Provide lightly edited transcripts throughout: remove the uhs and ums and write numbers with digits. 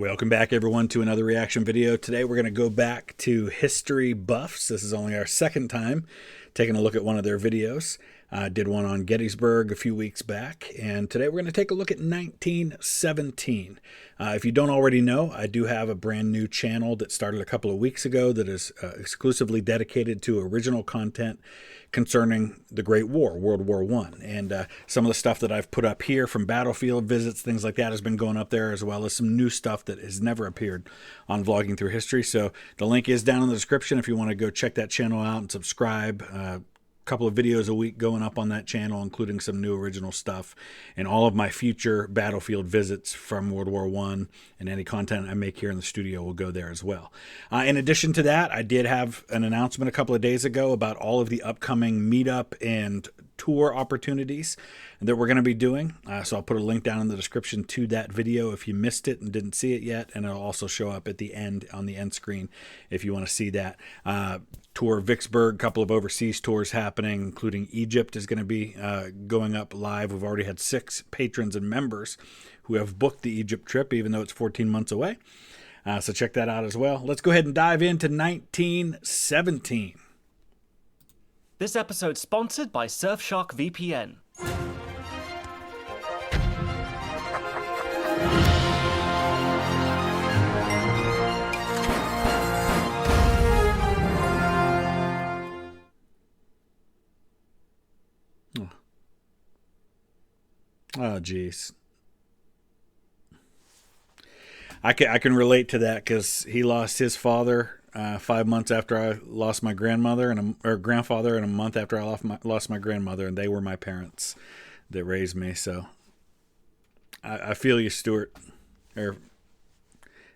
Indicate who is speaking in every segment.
Speaker 1: Welcome back, everyone, to another reaction video. Today we're going to go back to History Buffs. This is only our second time taking a look at one of their videos. Did one on Gettysburg a few weeks back, and today we're going to take a look at 1917. If you don't already know, I do have a brand new channel that started a couple of weeks ago that is exclusively dedicated to original content concerning the Great War, World War I. And some of the stuff that I've put up here from battlefield visits, things like that, has been going up there, as well as some new stuff that has never appeared on Vlogging Through History. So the link is down in the description if you want to go check that channel out and subscribe. Couple of videos a week going up on that channel, including some new original stuff, and all of my future battlefield visits from World War I and any content I make here in the studio will go there as well. In addition to that, I did have an announcement a couple of days ago about all of the upcoming meetup and tour opportunities that we're going to be doing. So I'll put a link down in the description to that video if you missed it and didn't see it yet, and it'll also show up at the end on the end screen if you want to see that. Tour of Vicksburg, a couple of overseas tours happening, including Egypt is going to be going up live. We've already had 6 patrons and members who have booked the Egypt trip, even though it's 14 months away. So check that out as well. Let's go ahead and dive into 1917.
Speaker 2: This episode sponsored by Surfshark VPN.
Speaker 1: Oh, geez. I can relate to that because he lost his father 5 months after I lost my grandmother, or grandfather, and a month after I lost my grandmother, and they were my parents that raised me. So I feel you, Stuart, or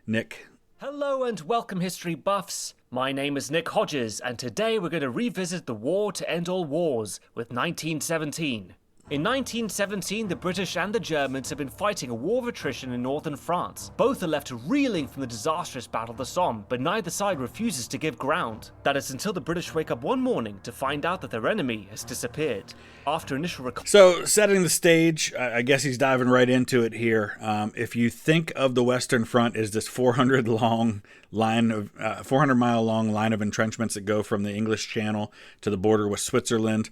Speaker 1: Nick.
Speaker 2: Hello and welcome, History Buffs. My name is Nick Hodges, and today we're going to revisit the war to end all wars with 1917. In 1917, the British and the Germans have been fighting a war of attrition in northern France. Both are left reeling from the disastrous Battle of the Somme, but neither side refuses to give ground. That is until the British wake up one morning to find out that their enemy has disappeared. After initial
Speaker 1: So, setting the stage, I guess he's diving right into it here. If you think of the Western Front as this 400-mile long line of entrenchments that go from the English Channel to the border with Switzerland,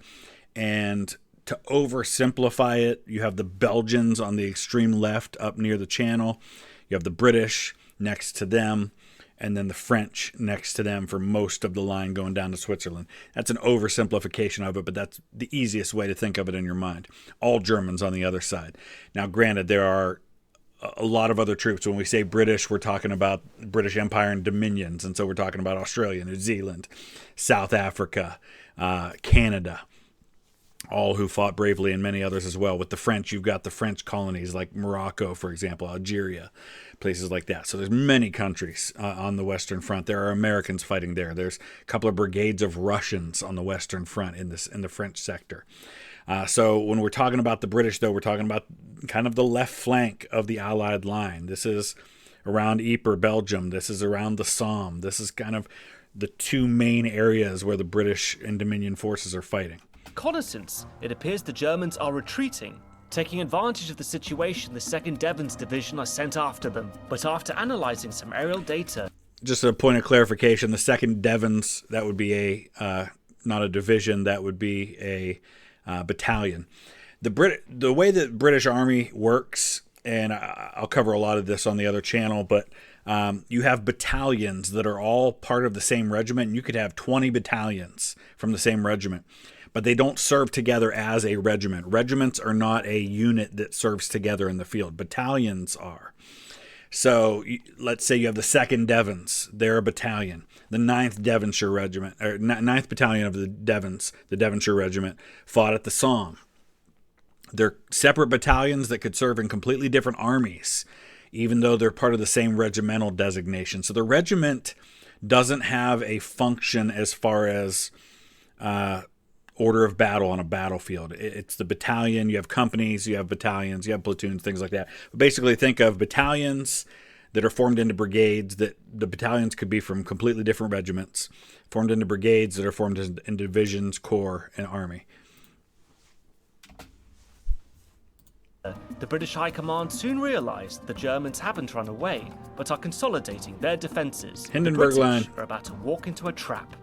Speaker 1: and to oversimplify it, you have the Belgians on the extreme left up near the channel. You have the British next to them, and then the French next to them for most of the line going down to Switzerland. That's an oversimplification of it, but that's the easiest way to think of it in your mind. All Germans on the other side. Now, granted, there are a lot of other troops. When we say British, we're talking about British Empire and dominions, and so we're talking about Australia, New Zealand, South Africa, Canada, all who fought bravely, and many others as well. With the French, you've got the French colonies like Morocco, for example, Algeria, places like that. So there's many countries on the Western Front. There are Americans fighting there. There's a couple of brigades of Russians on the Western Front in the French sector. So when we're talking about the British, though, we're talking about kind of the left flank of the Allied line. This is around Ypres, Belgium. This is around the Somme. This is kind of the two main areas where the British and Dominion forces are fighting.
Speaker 2: Reconnaissance, it appears the Germans are retreating. Taking advantage of the situation, the 2nd Devons Division are sent after them. But after analysing some aerial data...
Speaker 1: Just a point of clarification, the 2nd Devons, that would be not a division, that would be a battalion. The way that British Army works, and I'll cover a lot of this on the other channel, but you have battalions that are all part of the same regiment, and you could have 20 battalions from the same regiment. But they don't serve together as a regiment. Regiments are not a unit that serves together in the field. Battalions are. So let's say you have the 2nd Devons. They're a battalion. The 9th Devonshire Regiment, or 9th Battalion of the Devons, the Devonshire Regiment, fought at the Somme. They're separate battalions that could serve in completely different armies, even though they're part of the same regimental designation. So the regiment doesn't have a function as far as order of battle on a battlefield. It's the battalion. You have companies, you have battalions, you have platoons, things like that. But basically, think of battalions that are formed into brigades. That the battalions could be from completely different regiments, formed into brigades that are formed into divisions, corps, and army.
Speaker 2: The British High Command soon realised the Germans haven't run away, but are consolidating their defences.
Speaker 1: Hindenburg
Speaker 2: the
Speaker 1: Line.
Speaker 2: British are about to walk into a trap.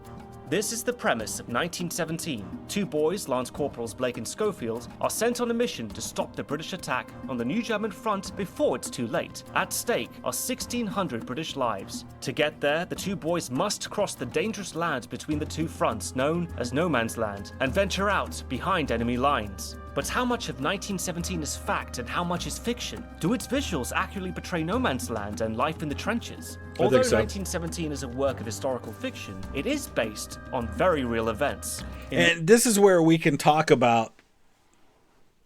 Speaker 2: This is the premise of 1917. Two boys, Lance Corporals Blake and Schofield, are sent on a mission to stop the British attack on the new German front before it's too late. At stake are 1,600 British lives. To get there, the two boys must cross the dangerous land between the two fronts, known as No Man's Land, and venture out behind enemy lines. But how much of 1917 is fact and how much is fiction? Do its visuals accurately portray no man's land and life in the trenches? Although 1917 is a work of historical fiction, it is based on very real events.
Speaker 1: And this is where we can talk about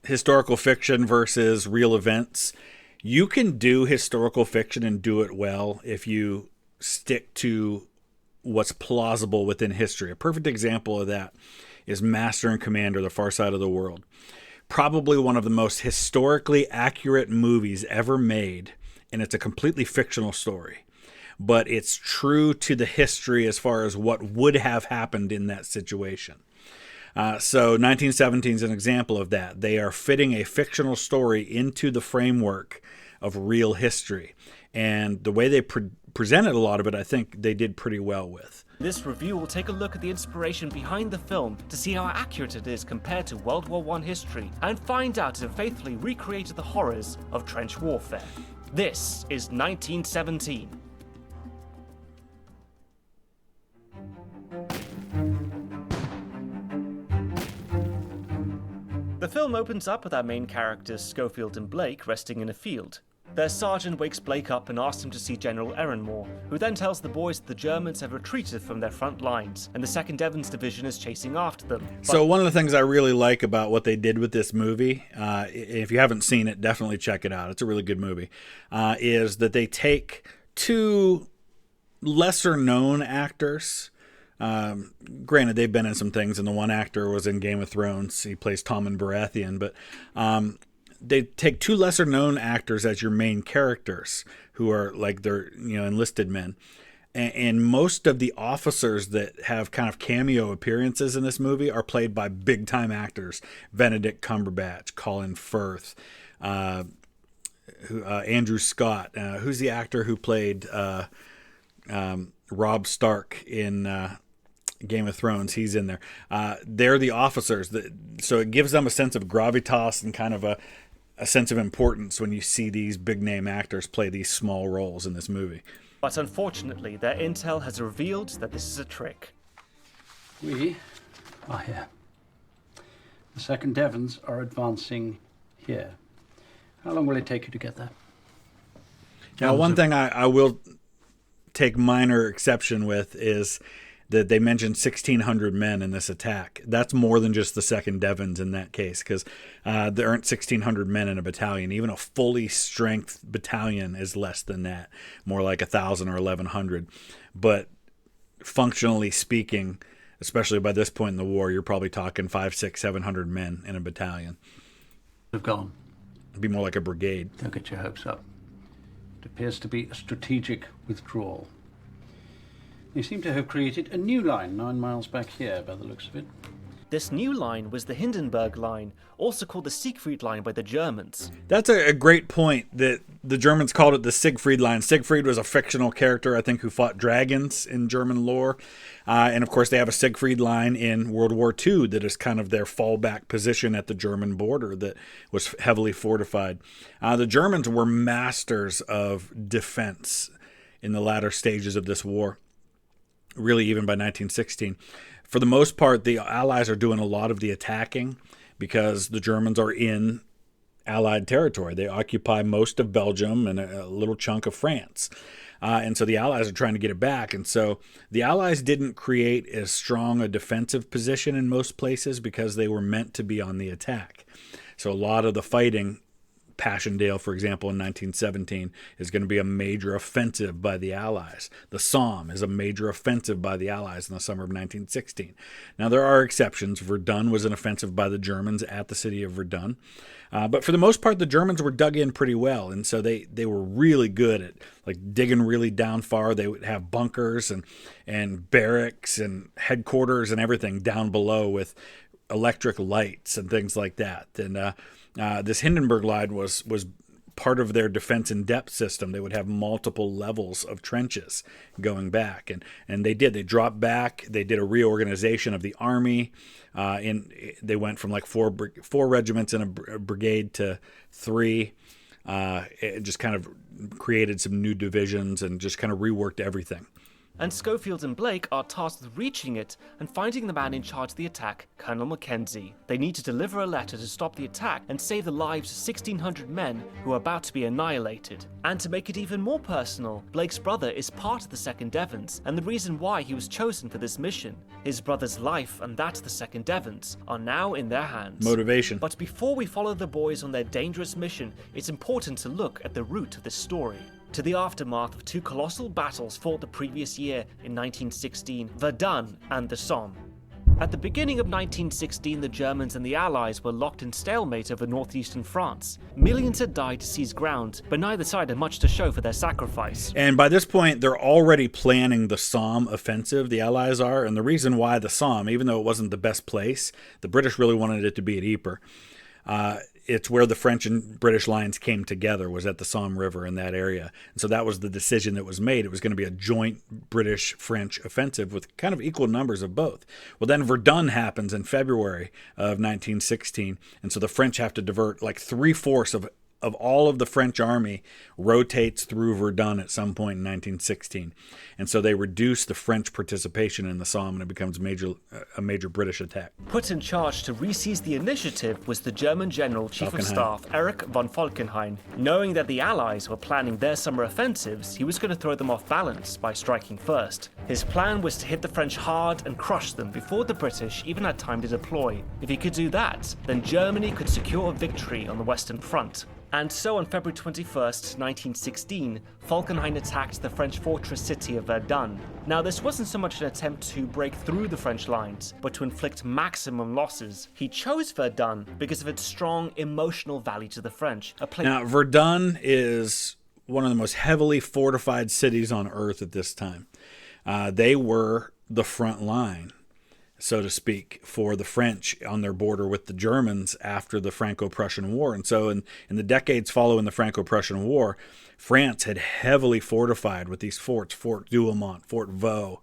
Speaker 1: historical fiction versus real events. You can do historical fiction and do it well if you stick to what's plausible within history. A perfect example of that is Master and Commander, The Far Side of the World. Probably one of the most historically accurate movies ever made, and it's a completely fictional story. But it's true to the history as far as what would have happened in that situation. So 1917 is an example of that. They are fitting a fictional story into the framework of real history. And the way they presented a lot of it, I think they did pretty well with.
Speaker 2: This review will take a look at the inspiration behind the film to see how accurate it is compared to World War I history and find out if it faithfully recreated the horrors of trench warfare. This is 1917. The film opens up with our main characters Schofield and Blake resting in a field. Their sergeant wakes Blake up and asks him to see General Ehrenmoor, who then tells the boys that the Germans have retreated from their front lines, and the 2nd Devon's division is chasing after them.
Speaker 1: So one of the things I really like about what they did with this movie, if you haven't seen it, definitely check it out. It's a really good movie, is that they take two lesser-known actors. Granted, they've been in some things, and the one actor was in Game of Thrones. He plays Tommen Baratheon, but they take two lesser known actors as your main characters who are like they're enlisted men, and most of the officers that have kind of cameo appearances in this movie are played by big time actors: Benedict Cumberbatch, Colin Firth, Andrew Scott, who's the actor who played Robb Stark in Game of Thrones. He's in there. They're the officers, so it gives them a sense of gravitas and kind of a sense of importance when you see these big name actors play these small roles in this movie.
Speaker 2: But unfortunately, their intel has revealed that this is a trick.
Speaker 3: We are here. The 2nd Devons are advancing here. How long will it take you to get there?
Speaker 1: Now, one thing I will take minor exception with is that they mentioned 1,600 men in this attack. That's more than just the 2nd Devons in that case, because there aren't 1,600 men in a battalion. Even a fully strength battalion is less than that, more like 1,000 or 1,100. But functionally speaking, especially by this point in the war, you're probably talking 500, 600, 700 men in a battalion.
Speaker 3: They've gone.
Speaker 1: It'd be more like a brigade.
Speaker 3: Don't get your hopes up. It appears to be a strategic withdrawal. They seem to have created a new line 9 miles back here, by the looks of it.
Speaker 2: This new line was the Hindenburg Line, also called the Siegfried Line by the Germans.
Speaker 1: That's a great point that the Germans called it the Siegfried Line. Siegfried was a fictional character, I think, who fought dragons in German lore. And of course, they have a Siegfried Line in World War II that is kind of their fallback position at the German border that was heavily fortified. The Germans were masters of defense in the latter stages of this war, really even by 1916. For the most part, the Allies are doing a lot of the attacking because the Germans are in Allied territory. They occupy most of Belgium and a little chunk of France. And so the Allies are trying to get it back. And so the Allies didn't create as strong a defensive position in most places because they were meant to be on the attack. So a lot of the fighting, Passchendaele, for example, in 1917, is going to be a major offensive by the Allies. The Somme is a major offensive by the Allies in the summer of 1916. Now, there are exceptions. Verdun was an offensive by the Germans at the city of Verdun. But for the most part, the Germans were dug in pretty well, and so they were really good at like digging really down far. They would have bunkers and barracks and headquarters and everything down below with electric lights and things like that. And This Hindenburg Line was part of their defense in depth system. They would have multiple levels of trenches going back, and they did. They dropped back. They did a reorganization of the army. They went from like four regiments in a brigade to 3. It just kind of created some new divisions and just kind of reworked everything.
Speaker 2: And Schofield and Blake are tasked with reaching it and finding the man in charge of the attack, Colonel Mackenzie. They need to deliver a letter to stop the attack and save the lives of 1,600 men who are about to be annihilated. And to make it even more personal, Blake's brother is part of the 2nd Devons, and the reason why he was chosen for this mission. His brother's life and that of the 2nd Devons are now in their hands.
Speaker 1: Motivation.
Speaker 2: But before we follow the boys on their dangerous mission, it's important to look at the root of this story. To the aftermath of 2 colossal battles fought the previous year in 1916, Verdun and the Somme. At the beginning of 1916, the Germans and the Allies were locked in stalemate over northeastern France. Millions had died to seize ground, but neither side had much to show for their sacrifice.
Speaker 1: And by this point, they're already planning the Somme offensive, the Allies are, and the reason why the Somme, even though it wasn't the best place, the British really wanted it to be at Ypres. It's where the French and British lines came together, was at the Somme River in that area. And so that was the decision that was made. It was going to be a joint British-French offensive with kind of equal numbers of both. Well, then Verdun happens in February of 1916. And so the French have to divert like 3/4 of all of the French army rotates through Verdun at some point in 1916. And so they reduce the French participation in the Somme, and it becomes a major British attack.
Speaker 2: Put in charge to re-seize the initiative was the German General Chief of Staff, Erich von Falkenhayn. Knowing that the Allies were planning their summer offensives, he was going to throw them off balance by striking first. His plan was to hit the French hard and crush them before the British even had time to deploy. If he could do that, then Germany could secure a victory on the Western Front. And so on February 21st, 1916, Falkenhayn attacked the French fortress city of Verdun. Now, this wasn't so much an attempt to break through the French lines, but to inflict maximum losses. He chose Verdun because of its strong emotional value to the French.
Speaker 1: Now, Verdun is one of the most heavily fortified cities on Earth at this time. They were the front line, so to speak, for the French on their border with the Germans after the Franco-Prussian War. And so in the decades following the Franco-Prussian War, France had heavily fortified with these forts, Fort Douaumont, Fort Vaux,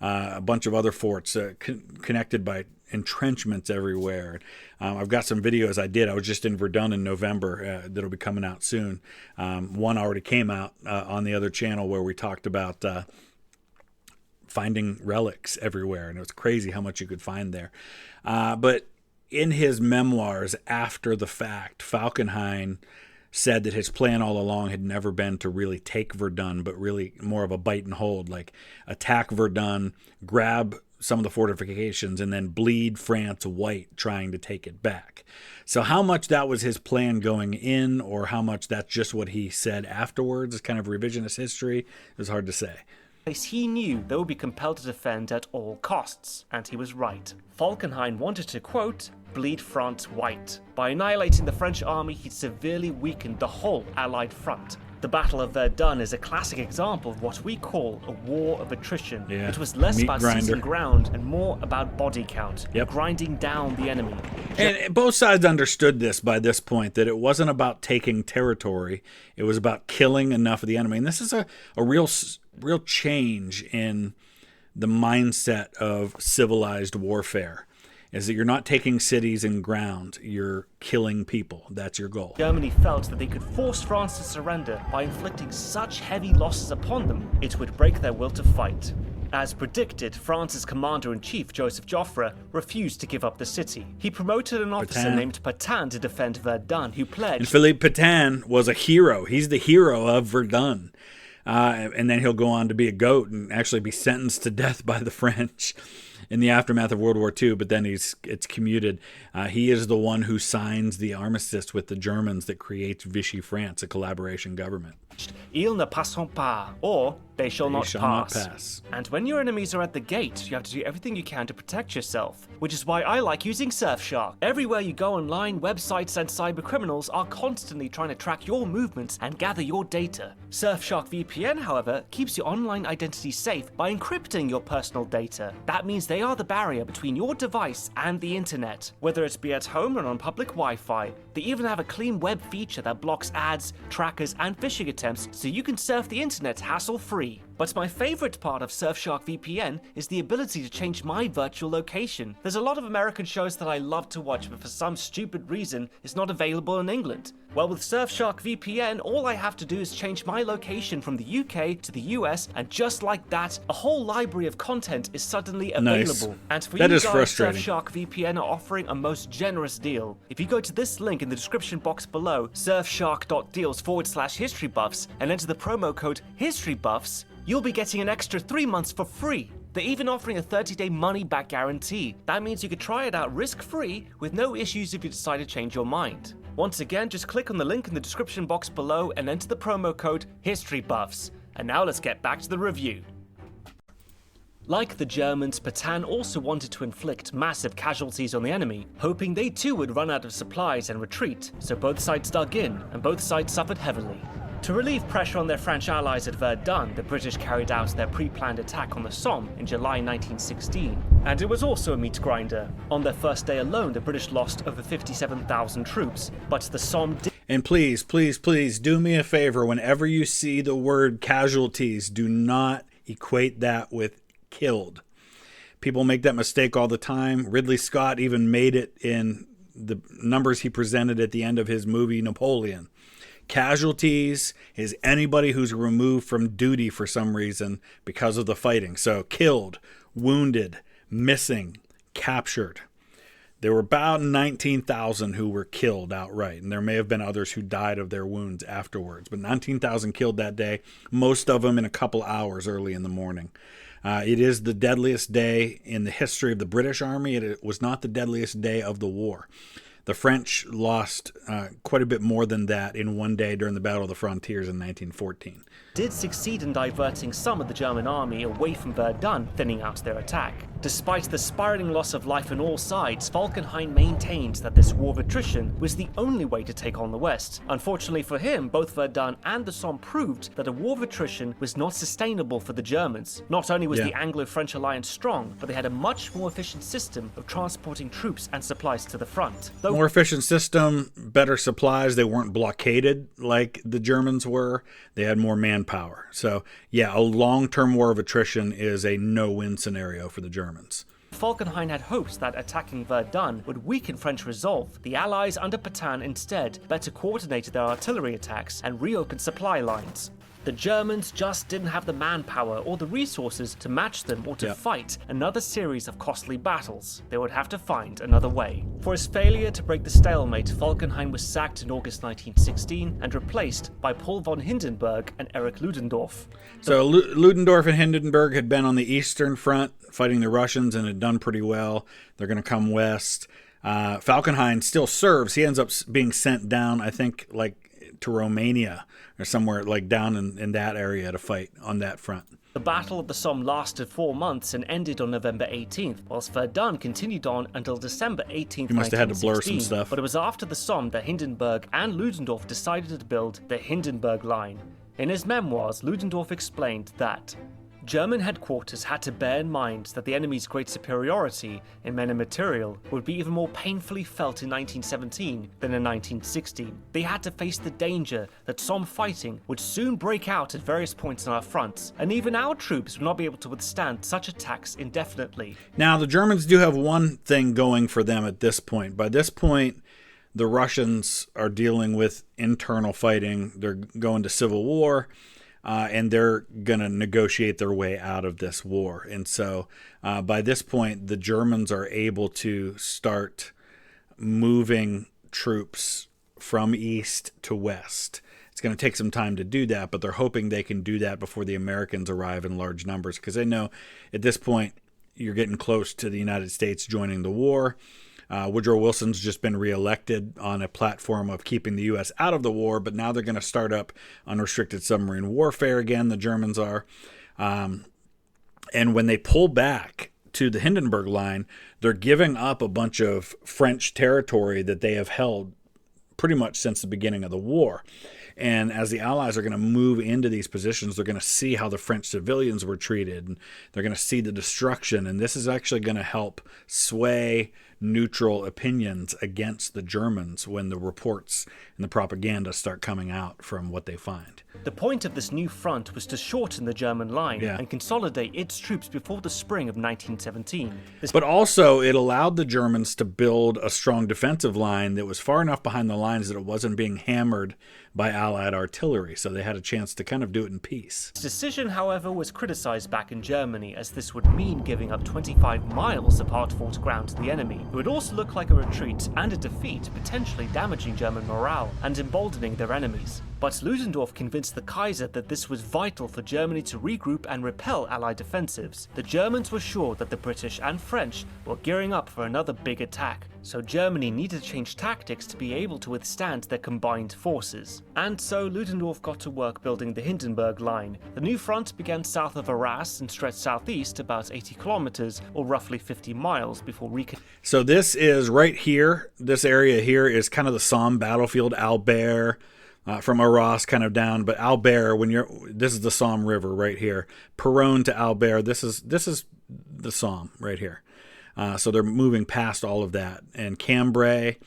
Speaker 1: a bunch of other forts connected by entrenchments everywhere. I've got some videos I did. I was just in Verdun in November that'll be coming out soon. One already came out on the other channel where we talked about finding relics everywhere, and it was crazy how much you could find there. But in his memoirs after the fact, Falkenhayn said that his plan all along had never been to really take Verdun, but really more of a bite and hold, like attack Verdun, grab some of the fortifications, and then bleed France white trying to take it back. So how much that was his plan going in, or how much that's just what he said afterwards is kind of revisionist history, is hard to say.
Speaker 2: He knew they would be compelled to defend at all costs, and he was right. Falkenhayn wanted to, quote, bleed France white. By annihilating the French army, he severely weakened the whole Allied front. The Battle of Verdun is a classic example of what we call a war of attrition.
Speaker 1: Yeah.
Speaker 2: It was less about seizing ground and more about body count,
Speaker 1: Yep.
Speaker 2: grinding down the enemy.
Speaker 1: And both sides understood this by this point, that it wasn't about taking territory. It was about killing enough of the enemy. And this is a real change in the mindset of civilized warfare, is that you're not taking cities and ground, you're killing people. That's your goal.
Speaker 2: Germany felt that they could force France to surrender by inflicting such heavy losses upon them, it would break their will to fight. As predicted, France's commander-in-chief, Joseph Joffre, refused to give up the city. He promoted an officer named Pétain to defend Verdun, who pledged...
Speaker 1: And Philippe Pétain was a hero. He's the hero of Verdun. And then he'll go on to be a goat and actually be sentenced to death by the French in the aftermath of World War II, but then it's commuted. He is the one who signs the armistice with the Germans that creates Vichy France, a collaboration government.
Speaker 2: Ils ne passeront pas, or they shall not pass.
Speaker 1: pass.
Speaker 2: And when your enemies are at the gate, you have to do everything you can to protect yourself, which is why I like using Surfshark. Everywhere you go online, websites and cybercriminals are constantly trying to track your movements and gather your data. Surfshark VPN, however, keeps your online identity safe by encrypting your personal data. That means they are the barrier between your device and the internet. Whether it be at home or on public Wi-Fi, they even have a clean web feature that blocks ads, trackers, and phishing attempts so you can surf the internet hassle-free. But my favorite part of Surfshark VPN is the ability to change my virtual location. There's a lot of American shows that I love to watch, but for some stupid reason, it's not available in England. Well, with Surfshark VPN, all I have to do is change my location from the UK to the US, and just like that, a whole library of content is suddenly available.
Speaker 1: Nice.
Speaker 2: And for
Speaker 1: that
Speaker 2: you
Speaker 1: is
Speaker 2: guys,
Speaker 1: frustrating.
Speaker 2: Surfshark VPN are offering a most generous deal. If you go to this link in the description box below, surfshark.deals/historybuffs, and enter the promo code HISTORYBUFFS, you'll be getting an extra 3 months for free. They're even offering a 30-day money-back guarantee. That means you could try it out risk-free with no issues if you decide to change your mind. Once again, just click on the link in the description box below and enter the promo code HISTORYBUFFS. And now let's get back to the review. Like the Germans, Petain also wanted to inflict massive casualties on the enemy, hoping they too would run out of supplies and retreat, so both sides dug in, and both sides suffered heavily. To relieve pressure on their French allies at Verdun, the British carried out their pre-planned attack on the Somme in July 1916, and it was also a meat grinder. On their first day alone, the British lost over 57,000 troops, but the Somme did.
Speaker 1: And please, please, please do me a favor. Whenever you see the word casualties, do not equate that with killed. People make that mistake all the time. Ridley Scott even made it in the numbers he presented at the end of his movie Napoleon. Casualties is anybody who's removed from duty for some reason because of the fighting. So killed, wounded, missing, captured. There were about 19,000 who were killed outright, and there may have been others who died of their wounds afterwards. But 19,000 killed that day, most of them in a couple hours early in the morning. It is the deadliest day in the history of the British Army. It was not the deadliest day of the war. The French lost quite a bit more than that in one day during the Battle of the Frontiers in 1914.
Speaker 2: Did succeed in diverting some of the German army away from Verdun, thinning out their attack. Despite the spiraling loss of life on all sides, Falkenhayn maintained that this war of attrition was the only way to take on the West. Unfortunately for him, both Verdun and the Somme proved that a war of attrition was not sustainable for the Germans. Not only was the Anglo-French alliance strong, but they had a much more efficient system of transporting troops and supplies to the front.
Speaker 1: More efficient system, better supplies. They weren't blockaded like the Germans were. They had more manpower. So, yeah, a long-term war of attrition is a no-win scenario for the Germans.
Speaker 2: Falkenhayn had hopes that attacking Verdun would weaken French resolve. The Allies under Petain instead better coordinated their artillery attacks and reopened supply lines. The Germans just didn't have the manpower or the resources to match them or to fight another series of costly battles. They would have to find another way. For his failure to break the stalemate, Falkenhayn was sacked in August 1916 and replaced by Paul von Hindenburg and Erich Ludendorff.
Speaker 1: So Ludendorff and Hindenburg had been on the Eastern Front fighting the Russians and had done pretty well. They're going to come west. Falkenhayn still serves. He ends up being sent down, I think, like to Romania or somewhere like down in that area to fight on that front.
Speaker 2: The Battle of the Somme lasted 4 months and ended on November 18th, whilst Verdun continued on until December 18th,
Speaker 1: You must have had to
Speaker 2: 1916.
Speaker 1: blur some stuff.
Speaker 2: But it was after the Somme that Hindenburg and Ludendorff decided to build the Hindenburg Line. In his memoirs, Ludendorff explained that German headquarters had to bear in mind that the enemy's great superiority in men and material would be even more painfully felt in 1917 than in 1916. They had to face the danger that Somme fighting would soon break out at various points on our fronts, and even our troops would not be able to withstand such attacks indefinitely.
Speaker 1: Now, the Germans do have one thing going for them at this point. By this point, the Russians are dealing with internal fighting. They're going to civil war. And they're going to negotiate their way out of this war. And so by this point, the Germans are able to start moving troops from east to west. It's going to take some time to do that, but they're hoping they can do that before the Americans arrive in large numbers, because they know at this point you're getting close to the United States joining the war. Woodrow Wilson's just been reelected on a platform of keeping the U.S. out of the war, but now they're going to start up unrestricted submarine warfare again, the Germans are. And when they pull back to the Hindenburg Line, they're giving up a bunch of French territory that they have held pretty much since the beginning of the war. And as the Allies are going to move into these positions, they're going to see how the French civilians were treated, and they're going to see the destruction. And this is actually going to help sway neutral opinions against the Germans when the reports and the propaganda start coming out from what they find.
Speaker 2: The point of this new front was to shorten the German line and consolidate its troops before the spring of 1917.
Speaker 1: But also, it allowed the Germans to build a strong defensive line that was far enough behind the lines that it wasn't being hammered by Allied artillery, so they had a chance to kind of do it in peace.
Speaker 2: This decision, however, was criticized back in Germany, as this would mean giving up 25 miles of hard-fought ground to the enemy. It would also look like a retreat and a defeat, potentially damaging German morale and emboldening their enemies. But Ludendorff convinced the Kaiser that this was vital for Germany to regroup and repel Allied offensives. The Germans were sure that the British and French were gearing up for another big attack, so Germany needed to change tactics to be able to withstand their combined forces. And so Ludendorff got to work building the Hindenburg Line. The new front began south of Arras and stretched southeast about 80 kilometers, or roughly 50 miles, before
Speaker 1: So this is right here. This area here is kind of the Somme battlefield, Albert, from Arras kind of down, but Albert, this is the Somme River right here. Peronne to Albert, this is the Somme right here. So they're moving past all of that. And Cambrai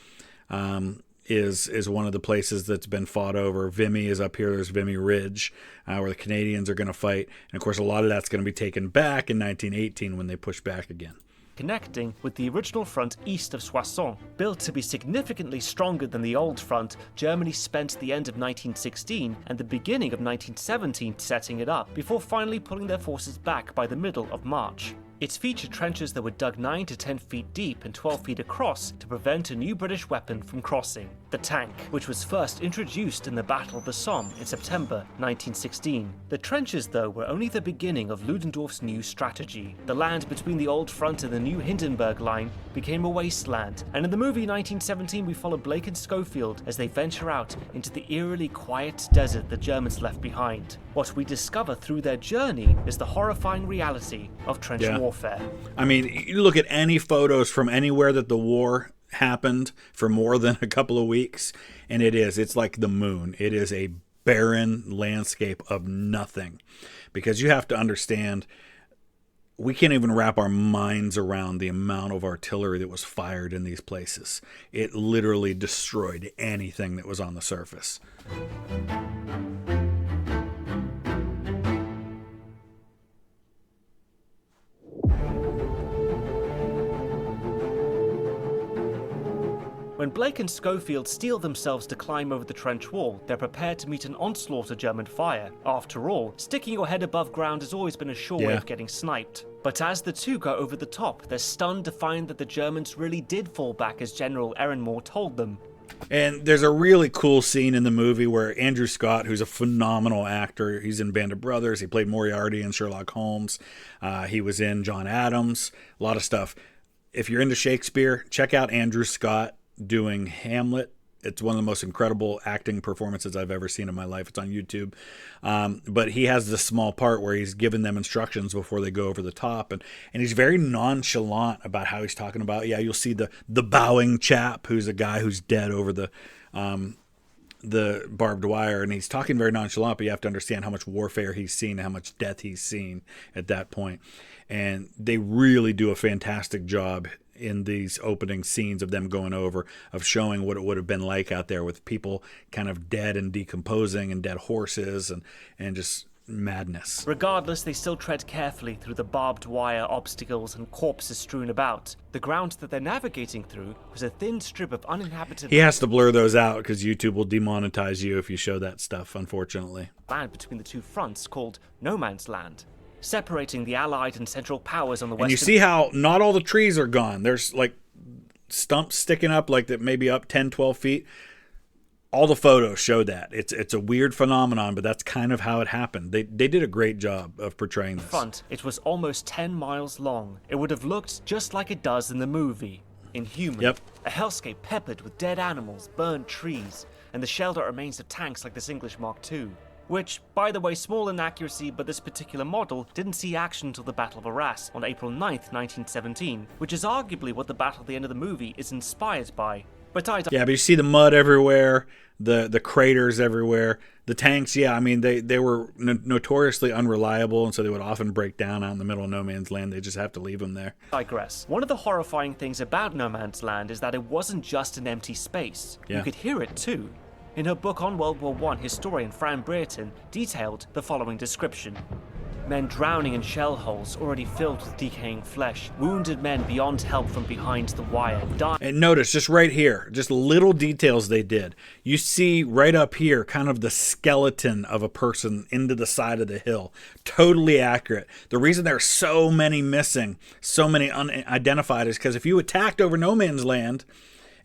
Speaker 1: is one of the places that's been fought over. Vimy is up here. There's Vimy Ridge, where the Canadians are going to fight. And of course, a lot of that's going to be taken back in 1918 when they push back again.
Speaker 2: Connecting with the original front east of Soissons. Built to be significantly stronger than the old front, Germany spent the end of 1916 and the beginning of 1917 setting it up, before finally pulling their forces back by the middle of March. It featured trenches that were dug 9 to 10 feet deep and 12 feet across to prevent a new British weapon from crossing, the tank, which was first introduced in the Battle of the Somme in September 1916. The trenches, though, were only the beginning of Ludendorff's new strategy. The land between the old front and the new Hindenburg Line became a wasteland, and in the movie 1917 we follow Blake and Schofield as they venture out into the eerily quiet desert the Germans left behind. What we discover through their journey is the horrifying reality of trench warfare.
Speaker 1: I mean, you look at any photos from anywhere that the war happened for more than a couple of weeks, and it's like the moon. It is a barren landscape of nothing, because you have to understand, we can't even wrap our minds around the amount of artillery that was fired in these places. It literally destroyed anything that was on the surface.
Speaker 2: When Blake and Schofield steel themselves to climb over the trench wall, they're prepared to meet an onslaught of German fire. After all, sticking your head above ground has always been a sure way of getting sniped. But as the two go over the top, they're stunned to find that the Germans really did fall back as General Ehrenmoor told them.
Speaker 1: And there's a really cool scene in the movie where Andrew Scott, who's a phenomenal actor, he's in Band of Brothers, he played Moriarty in Sherlock Holmes, he was in John Adams, a lot of stuff. If you're into Shakespeare, check out Andrew Scott doing Hamlet. It's one of the most incredible acting performances I've ever seen in my life. It's on YouTube. But he has this small part where he's giving them instructions before they go over the top. And he's very nonchalant about how he's talking about, you'll see the bowing chap, who's a guy who's dead over the barbed wire. And he's talking very nonchalant, but you have to understand how much warfare he's seen, how much death he's seen at that point. And they really do a fantastic job in these opening scenes of them going over, of showing what it would have been like out there with people kind of dead and decomposing and dead horses and just madness.
Speaker 2: Regardless, they still tread carefully through the barbed wire obstacles and corpses strewn about. The ground that they're navigating through was a thin strip of uninhabited
Speaker 1: He has to blur those out because YouTube will demonetize you if you show that stuff, unfortunately.
Speaker 2: Land between the two fronts called No Man's Land, separating the Allied and Central powers on the western.
Speaker 1: And you see how not all the trees are gone. There's like stumps sticking up like that, maybe up 10, 12 feet. All the photos show that. It's a weird phenomenon, but that's kind of how it happened. They did a great job of portraying this.
Speaker 2: Front, it was almost 10 miles long. It would have looked just like it does in the movie. Inhuman.
Speaker 1: Yep.
Speaker 2: A hellscape peppered with dead animals, burned trees, and the shelled out remains of tanks like this English Mark II. Which, by the way, small in accuracy, but this particular model didn't see action until the Battle of Arras on April 9th, 1917, which is arguably what the battle at the end of the movie is inspired by. But
Speaker 1: Yeah, but you see the mud everywhere, the craters everywhere. The tanks, yeah, I mean, they were notoriously unreliable, and so they would often break down out in the middle of no man's land. They just have to leave them there.
Speaker 2: digress. One of the horrifying things about No Man's Land is that it wasn't just an empty space.
Speaker 1: Yeah.
Speaker 2: You could hear it too. In her book on World War I, historian Fran Brereton detailed the following description. Men drowning in shell holes already filled with decaying flesh, wounded men beyond help from behind the wire, dying.
Speaker 1: And notice, just right here, just little details they did. You see right up here kind of the skeleton of a person into the side of the hill. Totally accurate. The reason there are so many missing, so many unidentified, is because if you attacked over no man's land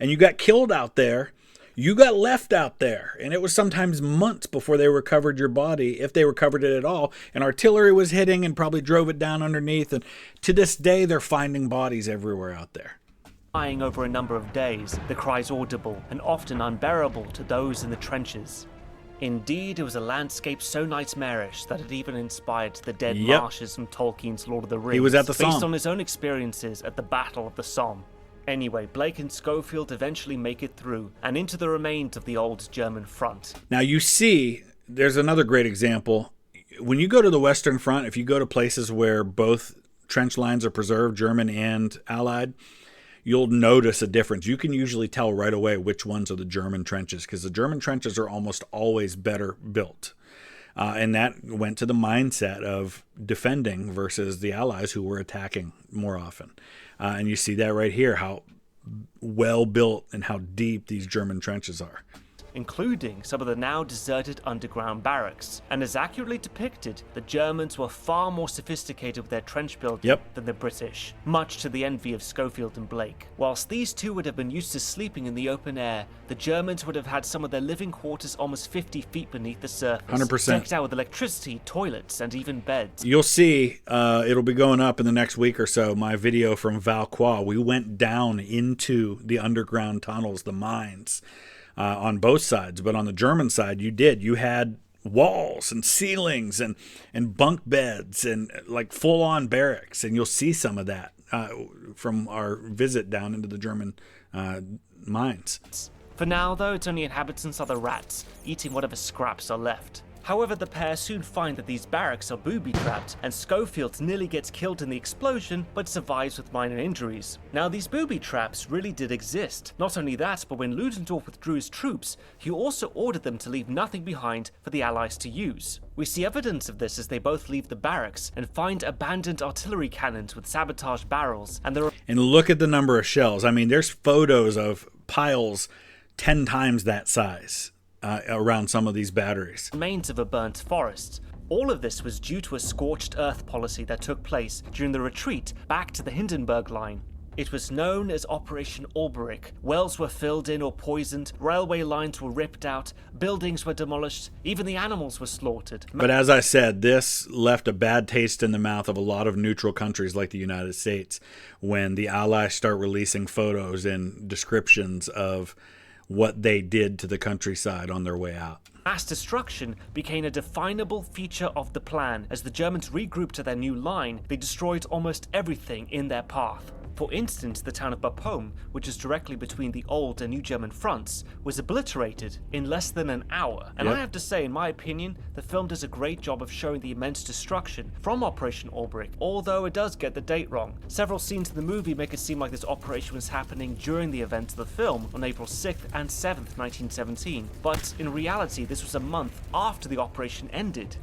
Speaker 1: and you got killed out there, you got left out there, and it was sometimes months before they recovered your body, if they recovered it at all, and artillery was hitting and probably drove it down underneath, and to this day, they're finding bodies everywhere out there.
Speaker 2: Dying over a number of days, the cries audible and often unbearable to those in the trenches. Indeed, it was a landscape so nightmarish that it even inspired the dead
Speaker 1: Yep.
Speaker 2: marshes from Tolkien's Lord of the Rings,
Speaker 1: He was at the
Speaker 2: based
Speaker 1: Somme.
Speaker 2: on his own experiences at the Battle of the Somme. Anyway, Blake and Schofield eventually make it through and into the remains of the old German front.
Speaker 1: Now you see, there's another great example. When you go to the Western Front, if you go to places where both trench lines are preserved, German and Allied, you'll notice a difference. You can usually tell right away which ones are the German trenches, because the German trenches are almost always better built. And that went to the mindset of defending versus the Allies, who were attacking more often. And you see that right here, how well built and how deep these German trenches are.
Speaker 2: Including some of the now deserted underground barracks. And as accurately depicted, the Germans were far more sophisticated with their trench building than the British, much to the envy of Schofield and Blake. Whilst these two would have been used to sleeping in the open air, the Germans would have had some of their living quarters almost 50 feet beneath the surface,
Speaker 1: 100%.
Speaker 2: decked out with electricity, toilets, and even beds.
Speaker 1: You'll see, it'll be going up in the next week or so, my video from Valcois. We went down into the underground tunnels, the mines, on both sides. But on the German side, you had walls and ceilings and bunk beds and like full-on barracks. And you'll see some of that from our visit down into the German mines.
Speaker 2: For now, though, its only inhabitants are the rats, eating whatever scraps are left. However, the pair soon find that these barracks are booby-trapped, and Schofield nearly gets killed in the explosion, but survives with minor injuries. Now, these booby-traps really did exist. Not only that, but when Ludendorff withdrew his troops, he also ordered them to leave nothing behind for the Allies to use. We see evidence of this as they both leave the barracks and find abandoned artillery cannons with sabotage barrels, and
Speaker 1: And look at the number of shells. I mean, there's photos of piles 10 times that size around some of these batteries.
Speaker 2: remains of a burnt forest. All of this was due to a scorched earth policy that took place during the retreat back to the Hindenburg Line. It was known as Operation Alberic. Wells were filled in or poisoned, railway lines were ripped out, buildings were demolished, even the animals were slaughtered.
Speaker 1: But as I said, this left a bad taste in the mouth of a lot of neutral countries like the United States when the Allies start releasing photos and descriptions of what they did to the countryside on their way out.
Speaker 2: Mass destruction became a definable feature of the plan. As the Germans regrouped to their new line, they destroyed almost everything in their path. For instance, the town of Bapaume, which is directly between the old and new German fronts, was obliterated in less than an hour. And I have to say, in my opinion, the film does a great job of showing the immense destruction from Operation Alberic, although it does get the date wrong. Several scenes in the movie make it seem like this operation was happening during the events of the film on April 6th and 7th, 1917. But in reality, this was a month after the operation ended.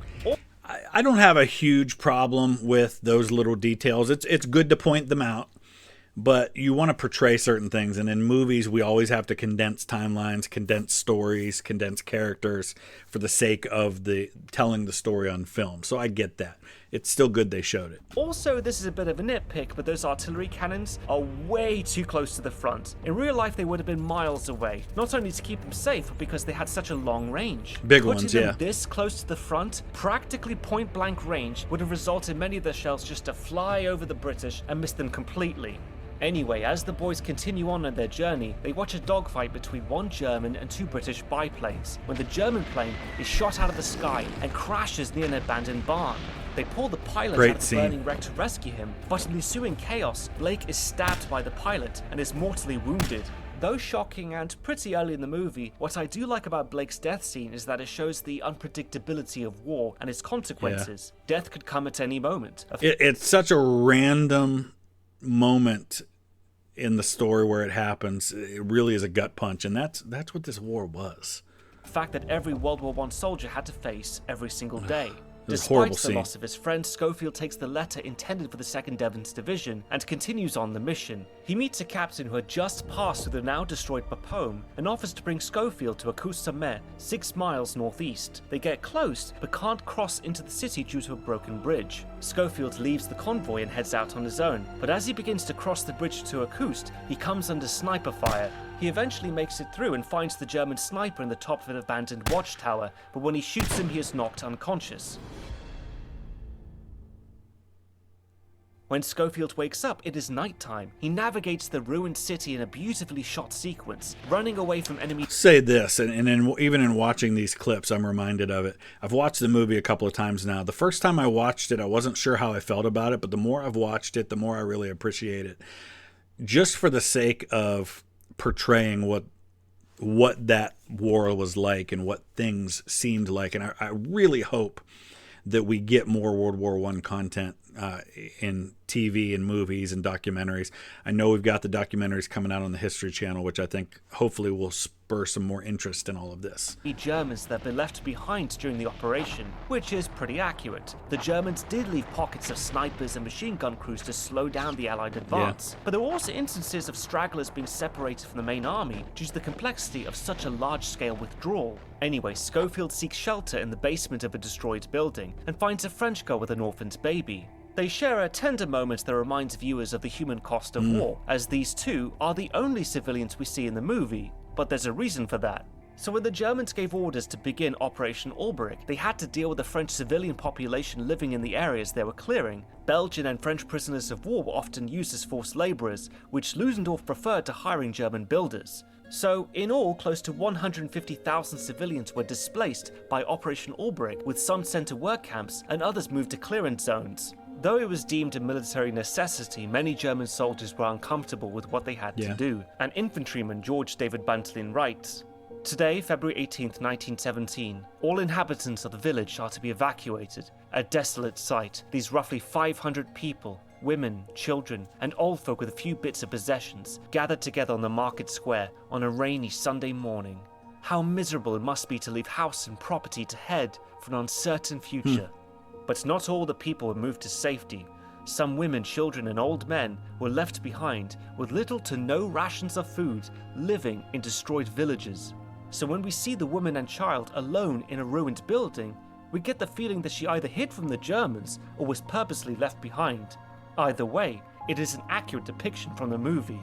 Speaker 1: I don't have a huge problem with those little details. It's good to point them out. But you want to portray certain things, and in movies we always have to condense timelines, condense stories, condense characters for the sake of telling the story on film. So I get that. It's still good they showed it.
Speaker 2: Also, this is a bit of a nitpick, but those artillery cannons are way too close to the front. In real life, they would have been miles away, not only to keep them safe, but because they had such a long range.
Speaker 1: Big ones,
Speaker 2: Putting them
Speaker 1: yeah.
Speaker 2: this close to the front, practically point-blank range, would have resulted in many of the shells just to fly over the British and miss them completely. Anyway, as the boys continue on their journey, they watch a dogfight between one German and two British biplanes, when the German plane is shot out of the sky and crashes near an abandoned barn. They pull the pilot out of the burning wreck to rescue him, but in the ensuing chaos, Blake is stabbed by the pilot and is mortally wounded. Though shocking and pretty early in the movie, what I do like about Blake's death scene is that it shows the unpredictability of war and its consequences. Death could come at any moment.
Speaker 1: It's such a random moment in the story where it happens. It really is a gut punch, and that's what this war was.
Speaker 2: The fact that every World War I soldier had to face every single day.
Speaker 1: Despite
Speaker 2: the loss of his friend, Schofield takes the letter intended for the 2nd Devon's Division and continues on the mission. He meets a captain who had just passed through the now destroyed Bapaume and offers to bring Schofield to Acouste-sur-Mer, 6 miles northeast. They get close, but can't cross into the city due to a broken bridge. Schofield leaves the convoy and heads out on his own, but as he begins to cross the bridge to Acouste, he comes under sniper fire. He eventually makes it through and finds the German sniper in the top of an abandoned watchtower, but when he shoots him, he is knocked unconscious. When Schofield wakes up, it is nighttime. He navigates the ruined city in a beautifully shot sequence, running away from enemy...
Speaker 1: Say this, even in watching these clips, I'm reminded of it. I've watched the movie a couple of times now. The first time I watched it, I wasn't sure how I felt about it, but the more I've watched it, the more I really appreciate it. Just for the sake of portraying what that war was like and what things seemed like. And I really hope that we get more World War I content in TV and movies and documentaries. I know we've got the documentaries coming out on the History Channel, which I think hopefully will spur some more interest in all of this.
Speaker 2: Germans that were left behind during the operation, which is pretty accurate. The Germans did leave pockets of snipers and machine gun crews to slow down the Allied advance, but there were also instances of stragglers being separated from the main army due to the complexity of such a large-scale withdrawal. Anyway, Schofield seeks shelter in the basement of a destroyed building and finds a French girl with an orphaned baby. They share a tender moment that reminds viewers of the human cost of war, as these two are the only civilians we see in the movie, but there's a reason for that. So when the Germans gave orders to begin Operation Albrecht, they had to deal with the French civilian population living in the areas they were clearing. Belgian and French prisoners of war were often used as forced labourers, which Ludendorff preferred to hiring German builders. So, in all, close to 150,000 civilians were displaced by Operation Albrecht, with some sent to work camps and others moved to clearance zones. Though it was deemed a military necessity, many German soldiers were uncomfortable with what they had to do. An infantryman, George David Bantlin, writes, "Today, February 18th, 1917, all inhabitants of the village are to be evacuated. A desolate sight, these roughly 500 people, women, children, and old folk with a few bits of possessions, gathered together on the market square on a rainy Sunday morning. How miserable it must be to leave house and property to head for an uncertain future. But not all the people were moved to safety. Some women, children, and old men were left behind with little to no rations of food, living in destroyed villages. So when we see the woman and child alone in a ruined building, we get the feeling that she either hid from the Germans or was purposely left behind. Either way, it is an accurate depiction from the movie.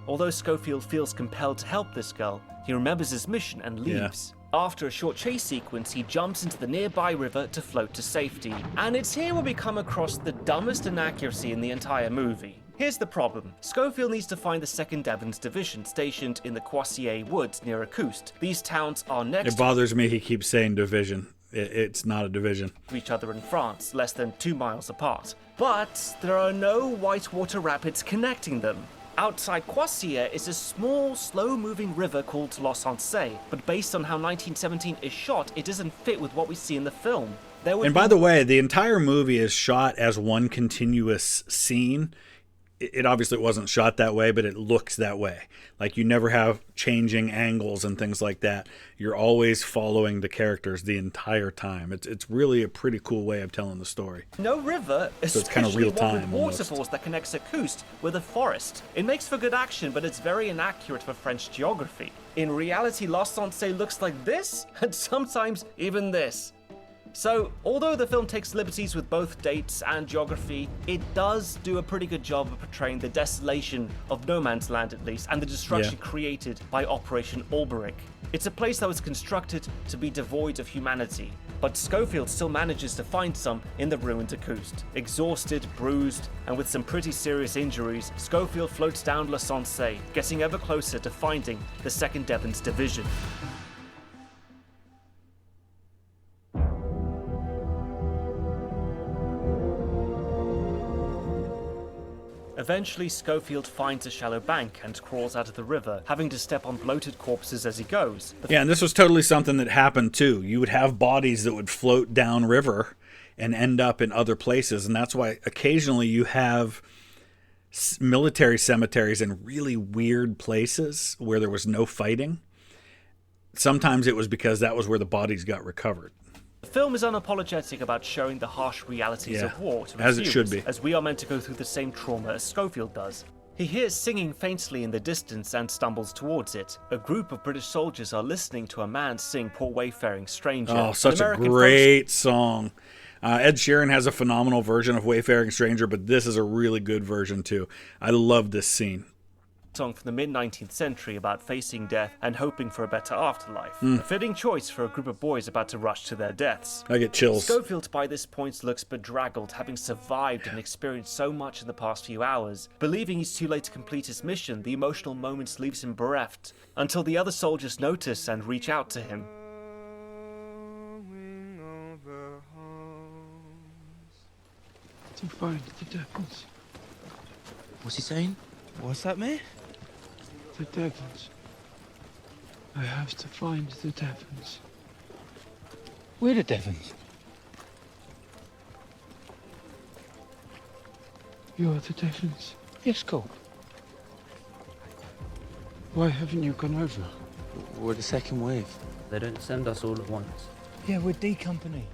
Speaker 2: Although Schofield feels compelled to help this girl, he remembers his mission and leaves. After a short chase sequence, he jumps into the nearby river to float to safety. And it's here where we come across the dumbest inaccuracy in the entire movie. Here's the problem. Schofield needs to find the 2nd Devon's Division stationed in the Coursier Woods near Acouste. These towns are next
Speaker 1: It bothers me he keeps saying division. It's not a division.
Speaker 2: to each other in France, less than 2 miles apart. But there are no whitewater rapids connecting them. Outside Coursier is a small, slow-moving river called L'Ossensé, but based on how 1917 is shot, it doesn't fit with what we see in the film.
Speaker 1: And by the way, the entire movie is shot as one continuous scene. It obviously wasn't shot that way, but it looks that way. Like, you never have changing angles and things like that. You're always following the characters the entire time. It's really a pretty cool way of telling the story.
Speaker 2: No river,
Speaker 1: So it's kind of
Speaker 2: especially
Speaker 1: real
Speaker 2: one
Speaker 1: time
Speaker 2: with
Speaker 1: almost.
Speaker 2: waterfalls that connects Acouste with a forest. It makes for good action, but it's very inaccurate for French geography. In reality, L'Ossensé looks like this, and sometimes even this. So, although the film takes liberties with both dates and geography, it does do a pretty good job of portraying the desolation of no man's land, at least, and the destruction created by Operation Albrecht. It's a place that was constructed to be devoid of humanity, but Schofield still manages to find some in the ruined Acouste. Exhausted, bruised, and with some pretty serious injuries, Schofield floats down L'Ossensé, getting ever closer to finding the 2nd Devon's Division. Eventually, Schofield finds a shallow bank and crawls out of the river, having to step on bloated corpses as he goes.
Speaker 1: Yeah, and this was totally something that happened too. You would have bodies that would float downriver and end up in other places, and that's why occasionally you have military cemeteries in really weird places where there was no fighting. Sometimes it was because that was where the bodies got recovered.
Speaker 2: The film is unapologetic about showing the harsh realities of war to
Speaker 1: as it should be,
Speaker 2: as we are meant to go through the same trauma as Schofield does. He hears singing faintly in the distance and stumbles towards it. A group of British soldiers are listening to a man sing Poor Wayfaring Stranger.
Speaker 1: Oh, such a great song. Ed Sheeran has a phenomenal version of Wayfaring Stranger, but this is a really good version too. I love this scene.
Speaker 2: Song from the mid-19th century about facing death and hoping for a better afterlife. A fitting choice for a group of boys about to rush to their deaths.
Speaker 1: I get chills.
Speaker 2: Schofield by this point looks bedraggled, having survived and experienced so much in the past few hours. Believing he's too late to complete his mission, the emotional moments leaves him bereft, until the other soldiers notice and reach out to him.
Speaker 4: To find the Devons.
Speaker 5: What's he saying?
Speaker 6: What's that, mate?
Speaker 4: The Devons. I have to find the Devons.
Speaker 6: We're the Devons.
Speaker 4: You're the Devons.
Speaker 6: Yes, cool.
Speaker 4: Why haven't you gone over?
Speaker 5: We're the second wave.
Speaker 7: They don't send us all at once.
Speaker 6: Yeah, we're D Company.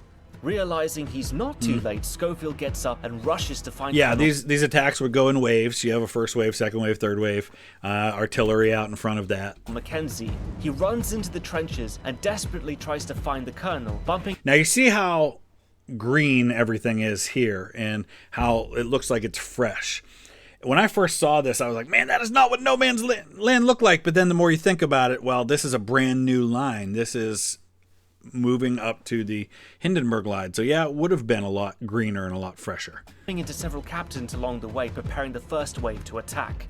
Speaker 2: Realizing he's not too late, Schofield gets up and rushes to find...
Speaker 1: Yeah, these attacks would go in waves. You have a first wave, second wave, third wave, artillery out in front of that.
Speaker 2: Mackenzie. He runs into the trenches and desperately tries to find the colonel, bumping...
Speaker 1: Now you see how green everything is here and how it looks like it's fresh. When I first saw this, I was like, man, that is not what No Man's Land looked like. But then the more you think about it, well, this is a brand new line. This is moving up to the Hindenburg line. So yeah, it would have been a lot greener and a lot fresher.
Speaker 2: Into several captains along the way, preparing the first wave to attack.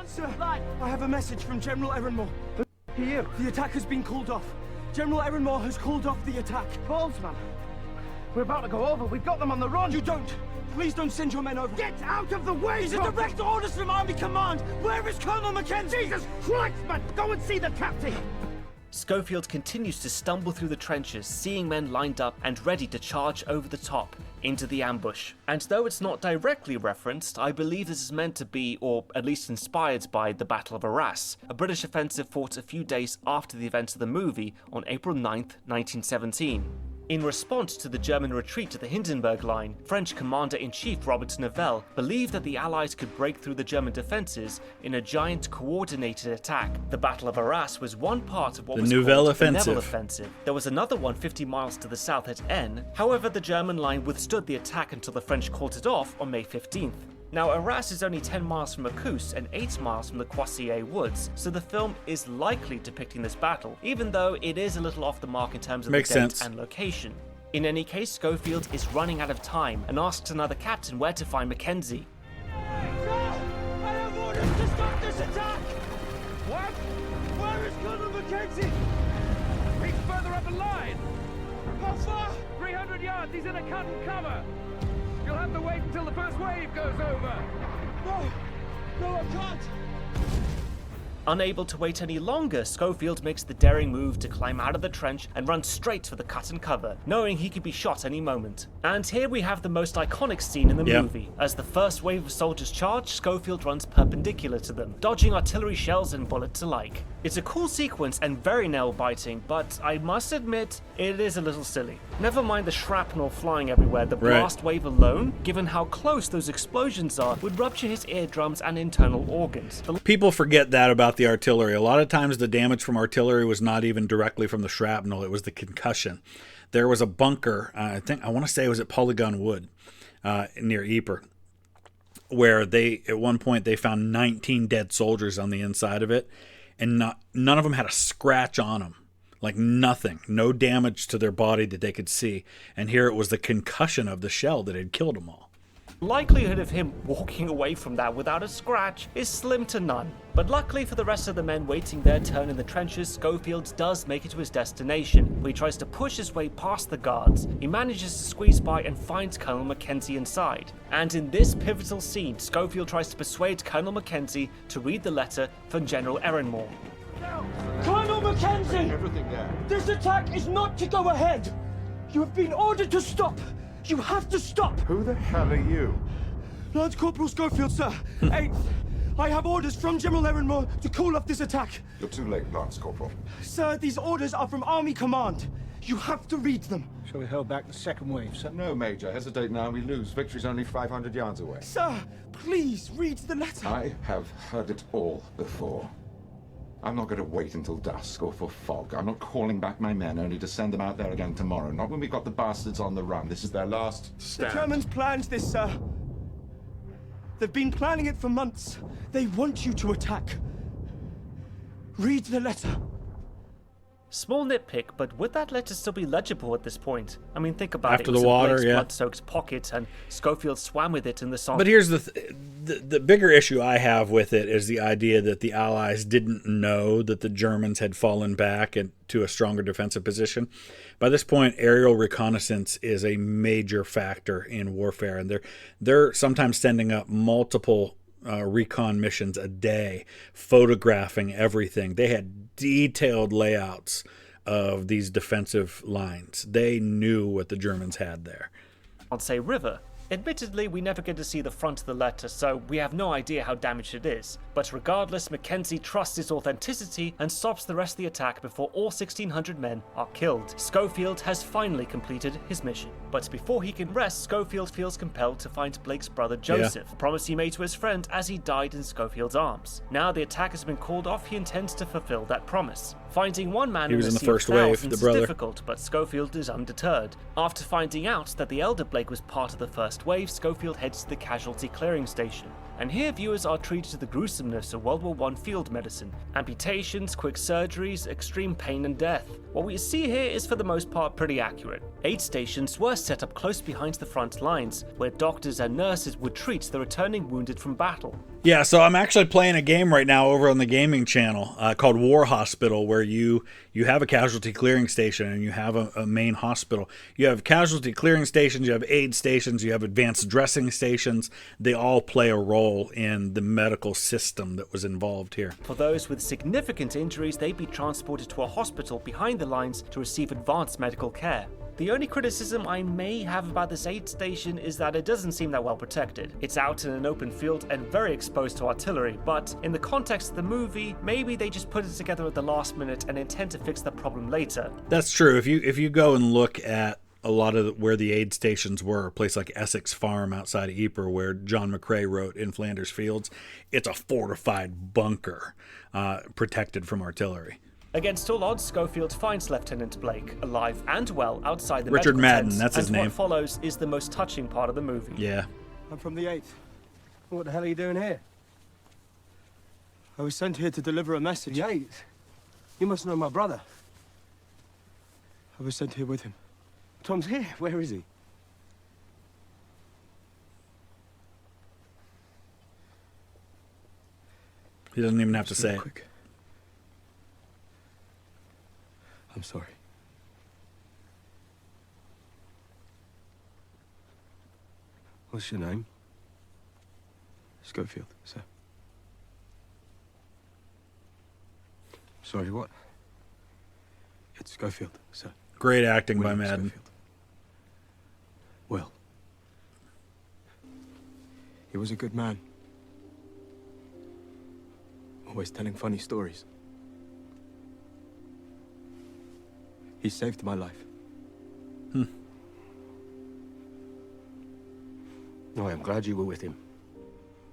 Speaker 8: Sir, I have a message from General Ehrenmoor. Here, the attack has been called off. General Ehrenmoor has called off the attack. Boltzmann, we're about to go over. We've got them on the run. You don't. Please don't send your men over. Get out of the way! These are direct orders from Army Command. Where is Colonel Mackenzie? Jesus Christ, man! Go and see the captain.
Speaker 2: Schofield continues to stumble through the trenches, seeing men lined up and ready to charge over the top into the ambush. And though it's not directly referenced, I believe this is meant to be, or at least inspired by, the Battle of Arras, a British offensive fought a few days after the events of the movie on April 9th, 1917. In response to the German retreat to the Hindenburg Line, French Commander-in-Chief Robert Nivelle believed that the Allies could break through the German defences in a giant coordinated attack. The Battle of Arras was one part of what was called the Nivelle Offensive. There was another one 50 miles to the south at N. However, the German line withstood the attack until the French called it off on May 15th. Now, Arras is only 10 miles from Acus and 8 miles from the Croisier Woods, so the film is likely depicting this battle, even though it is a little off the mark in terms of the date and location. In any case, Schofield is running out of time and asks another captain where to find Mackenzie.
Speaker 8: Sir, I have orders to stop this attack! What? Where is Colonel Mackenzie?
Speaker 9: He's further up the line!
Speaker 8: How far?
Speaker 9: 300 yards, he's in a cut and cover! You'll have to wait until the first wave goes over!
Speaker 8: No, I can't!
Speaker 2: Unable to wait any longer, Schofield makes the daring move to climb out of the trench and run straight for the cut and cover, knowing he could be shot any moment. And here we have the most iconic scene in the movie. As the first wave of soldiers charge, Schofield runs perpendicular to them, dodging artillery shells and bullets alike. It's a cool sequence and very nail-biting, but I must admit, it is a little silly. Never mind the shrapnel flying everywhere, the blast wave alone, given how close those explosions are, would rupture his eardrums and internal organs.
Speaker 1: People forget that about the artillery. A lot of times the damage from artillery was not even directly from the shrapnel, it was the concussion. There was a bunker, I want to say it was at Polygon Wood, near Ypres, where at one point they found 19 dead soldiers on the inside of it, and none of them had a scratch on them. Like nothing. No damage to their body that they could see. And here it was the concussion of the shell that had killed them all.
Speaker 2: Likelihood of him walking away from that without a scratch is slim to none. But luckily for the rest of the men waiting their turn in the trenches, Schofield does make it to his destination, where he tries to push his way past the guards. He manages to squeeze by and finds Colonel Mackenzie inside. And in this pivotal scene, Schofield tries to persuade Colonel Mackenzie to read the letter from General Ehrenmoor.
Speaker 8: Colonel Mackenzie! This attack is not to go ahead! You have been ordered to stop! You have to stop!
Speaker 10: Who the hell are you?
Speaker 8: Lance Corporal Schofield, sir. 8th. I have orders from General Ehrenmoor to call off this attack.
Speaker 10: You're too late, Lance Corporal.
Speaker 8: Sir, these orders are from Army Command. You have to read them.
Speaker 11: Shall we hold back the second wave, sir?
Speaker 10: No, Major. Hesitate now, we lose. Victory's only 500 yards away.
Speaker 8: Sir, please read the letter.
Speaker 10: I have heard it all before. I'm not going to wait until dusk or for fog. I'm not calling back my men only to send them out there again tomorrow. Not when we've got the bastards on the run. This is their last stand.
Speaker 8: The Germans planned this, sir. They've been planning it for months. They want you to attack. Read the letter.
Speaker 2: Small nitpick, but would that letter still be legible at this point? I mean, think about
Speaker 1: After
Speaker 2: it. It was
Speaker 1: the water,
Speaker 2: in Blake's
Speaker 1: yeah.
Speaker 2: blood-soaked pocket, and Schofield swam with it in the song.
Speaker 1: But here's the bigger issue I have with it is the idea that the Allies didn't know that the Germans had fallen back into a stronger defensive position. By this point, aerial reconnaissance is a major factor in warfare, and they're sometimes sending up multiple recon missions a day, photographing everything. They had detailed layouts of these defensive lines. They knew what the Germans had there.
Speaker 2: I'd say River. Admittedly, we never get to see the front of the letter, so we have no idea how damaged it is. But regardless, Mackenzie trusts its authenticity and stops the rest of the attack before all 1,600 men are killed. Schofield has finally completed his mission. But before he can rest, Schofield feels compelled to find Blake's brother Joseph, a promise he made to his friend as he died in Schofield's arms. Now the attack has been called off, he intends to fulfill that promise. Finding one man
Speaker 1: He was
Speaker 2: in
Speaker 1: in
Speaker 2: the
Speaker 1: the
Speaker 2: sea of
Speaker 1: first wave,
Speaker 2: thousands
Speaker 1: the
Speaker 2: is
Speaker 1: brother.
Speaker 2: difficult, but Schofield is undeterred. After finding out that the elder Blake was part of the first wave, Schofield heads to the casualty clearing station. And here viewers are treated to the gruesomeness of World War I field medicine. Amputations, quick surgeries, extreme pain and death. What we see here is for the most part pretty accurate. Aid stations were set up close behind the front lines, where doctors and nurses would treat the returning wounded from battle.
Speaker 1: Yeah, so I'm actually playing a game right now over on the gaming channel called War Hospital, where you have a casualty clearing station and you have a main hospital. You have casualty clearing stations, you have aid stations, you have advanced dressing stations. They all play a role in the medical system that was involved here.
Speaker 2: For those with significant injuries, they'd be transported to a hospital behind the lines to receive advanced medical care. The only criticism I may have about this aid station is that it doesn't seem that well protected. It's out in an open field and very exposed to artillery, but in the context of the movie, maybe they just put it together at the last minute and intend to fix the problem later.
Speaker 1: That's true. If you go and look at a lot of where the aid stations were, a place like Essex Farm outside of Ypres, where John McCrae wrote In Flanders Fields, it's a fortified bunker protected from artillery.
Speaker 2: Against all odds, Schofield finds Lieutenant Blake alive and well outside the
Speaker 1: Richard
Speaker 2: medical
Speaker 1: Madden,
Speaker 2: tent,
Speaker 1: that's his
Speaker 2: and
Speaker 1: name.
Speaker 2: what follows is the most touching part of the movie.
Speaker 1: Yeah.
Speaker 8: I'm from the 8th. What the hell are you doing here? I was sent here to deliver a message.
Speaker 11: The 8th? You must know my brother.
Speaker 8: I was sent here with him.
Speaker 11: Tom's here. Where is he?
Speaker 1: He doesn't even have to
Speaker 8: Just
Speaker 1: say
Speaker 8: real
Speaker 1: it.
Speaker 8: quick. I'm sorry.
Speaker 11: What's your name?
Speaker 8: Schofield, sir.
Speaker 11: Sorry, what?
Speaker 8: It's Schofield, sir.
Speaker 1: Great acting by
Speaker 8: William
Speaker 1: Madden.
Speaker 8: Schofield. Well. He was a good man. Always telling funny stories. He saved my life.
Speaker 11: Oh, I'm glad you were with him.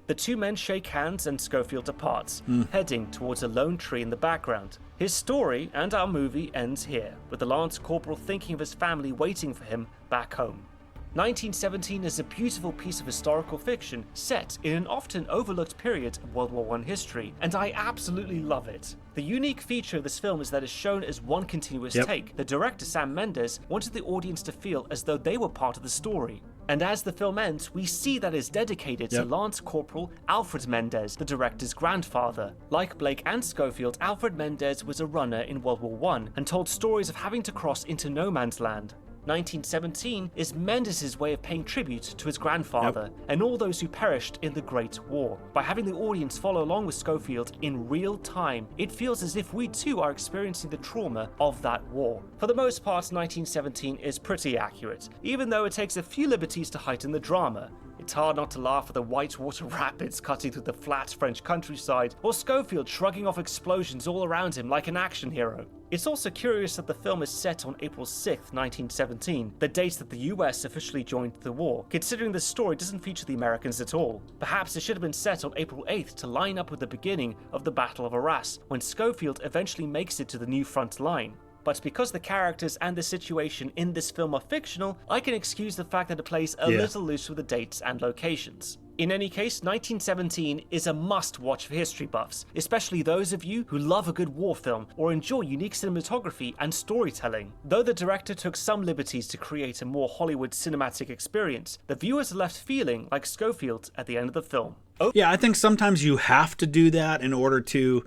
Speaker 2: The two men shake hands and Schofield departs, heading towards a lone tree in the background. His story and our movie ends here, with the Lance Corporal thinking of his family waiting for him back home. 1917 is a beautiful piece of historical fiction set in an often overlooked period of World War I history, and I absolutely love it. The unique feature of this film is that it's shown as one continuous take. The director, Sam Mendes, wanted the audience to feel as though they were part of the story. And as the film ends, we see that it's dedicated to Lance Corporal Alfred Mendez, the director's grandfather. Like Blake and Schofield, Alfred Mendez was a runner in World War I and told stories of having to cross into no man's land. 1917 is Mendez's way of paying tribute to his grandfather and all those who perished in the Great War. By having the audience follow along with Schofield in real time, it feels as if we too are experiencing the trauma of that war. For the most part, 1917 is pretty accurate, even though it takes a few liberties to heighten the drama. It's hard not to laugh at the whitewater rapids cutting through the flat French countryside, or Schofield shrugging off explosions all around him like an action hero. It's also curious that the film is set on April 6, 1917, the date that the US officially joined the war, considering the story doesn't feature the Americans at all. Perhaps it should have been set on April 8th to line up with the beginning of the Battle of Arras, when Schofield eventually makes it to the new front line. But because the characters and the situation in this film are fictional, I can excuse the fact that it plays a little loose with the dates and locations. In any case, 1917 is a must-watch for history buffs, especially those of you who love a good war film or enjoy unique cinematography and storytelling. Though the director took some liberties to create a more Hollywood cinematic experience, the viewers are left feeling like Schofield at the end of the film.
Speaker 1: Yeah, I think sometimes you have to do that in order to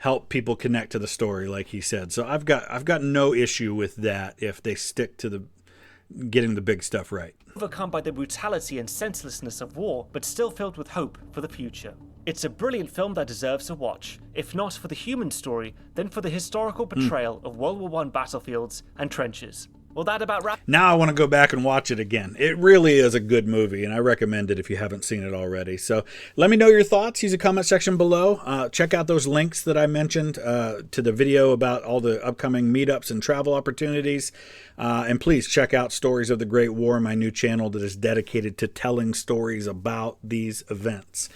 Speaker 1: help people connect to the story, like he said. So I've got no issue with that if they stick to the getting the big stuff right.
Speaker 2: Overcome by the brutality and senselessness of war, but still filled with hope for the future. It's a brilliant film that deserves a watch, if not for the human story, then for the historical portrayal of World War I battlefields and trenches. Well, that about wraps.
Speaker 1: Now I want to go back and watch it again. It really is a good movie, and I recommend it if you haven't seen it already. So let me know your thoughts. Use the comment section below. Check out those links that I mentioned to the video about all the upcoming meetups and travel opportunities. And please check out Stories of the Great War, my new channel that is dedicated to telling stories about these events.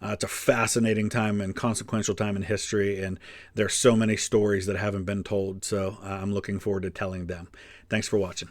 Speaker 1: It's a fascinating time and consequential time in history, and there's so many stories that haven't been told, so I'm looking forward to telling them. Thanks for watching.